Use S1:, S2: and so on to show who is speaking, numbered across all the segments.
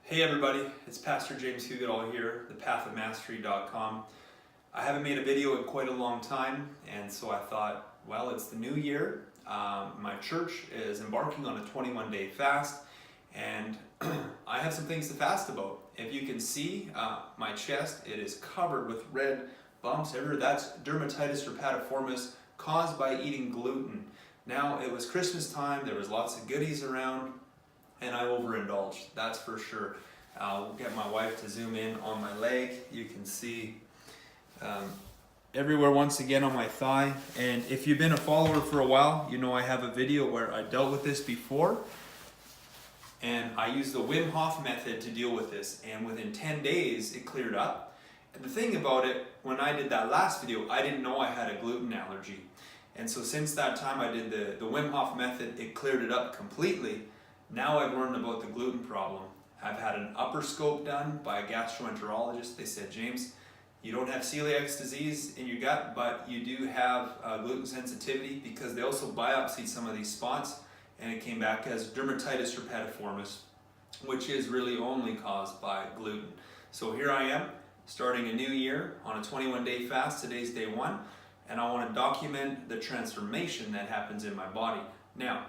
S1: Hey everybody, it's Pastor James Hugadall here, thepathofmastery.com. I haven't made a video in quite a long time, and so I thought, well, it's the new year. My church is embarking on a 21-day fast, and I have some things to fast about. If you can see my chest, it is covered with red bumps everywhere. That's dermatitis herpatiforms caused by eating gluten. Now, it was Christmas time, there was lots of goodies around, and I overindulged, that's for sure. I'll get my wife to zoom in on my leg. You can see everywhere once again on my thigh. And if you've been a follower for a while, you know I have a video where I dealt with this before. And I used the Wim Hof method to deal with this. And within 10 days, it cleared up. And the thing about it, when I did that last video, I didn't know I had a gluten allergy. And so since that time I did the Wim Hof method, it cleared it up completely. Now I've learned about the gluten problem. I've had an upper scope done by a gastroenterologist. They said, James, you don't have celiac disease in your gut, but you do have gluten sensitivity, because they also biopsied some of these spots and it came back as dermatitis herpatiforms, which is really only caused by gluten. So here I am, starting a new year on a 21-day fast. Today's day 1, and I want to document the transformation that happens in my body. Now,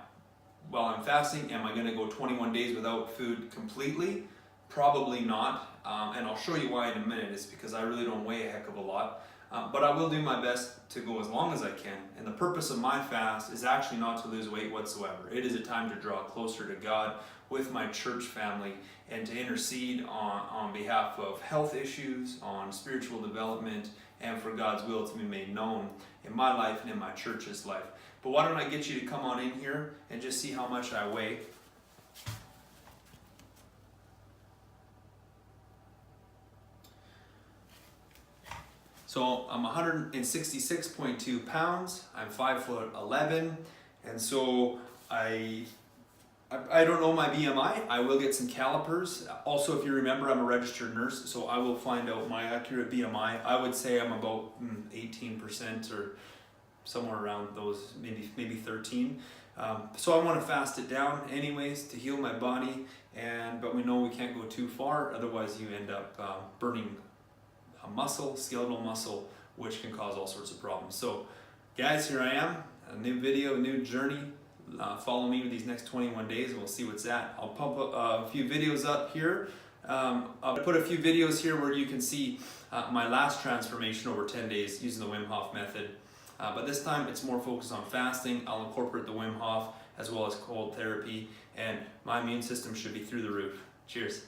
S1: while I'm fasting, am I going to go 21 days without food completely? Probably not, and I'll show you why in a minute. It's because I really don't weigh a heck of a lot, but I will do my best to go as long as I can. And the purpose of my fast is actually not to lose weight whatsoever. It is a time to draw closer to God with my church family and to intercede on behalf of health issues, on spiritual development, and for God's will to be made known in my life and in my church's life. But why don't I get you to come on in here and just see how much I weigh. So I'm 166.2 pounds, I'm 5'11", and so I don't know my BMI. I will get some calipers. Also, if you remember, I'm a registered nurse, so I will find out my accurate BMI. I would say I'm about 18% or somewhere around those, maybe 13. So I want to fast it down anyways to heal my body, but we know we can't go too far, otherwise you end up burning a muscle, skeletal muscle, which can cause all sorts of problems. So guys, here I am, a new video, a new journey. Follow me with these next 21 days and we'll see what's at. I'll pump a few videos up here. I'll put a few videos here where you can see my last transformation over 10 days using the Wim Hof method. But this time it's more focused on fasting. I'll incorporate the Wim Hof as well as cold therapy, and my immune system should be through the roof. Cheers.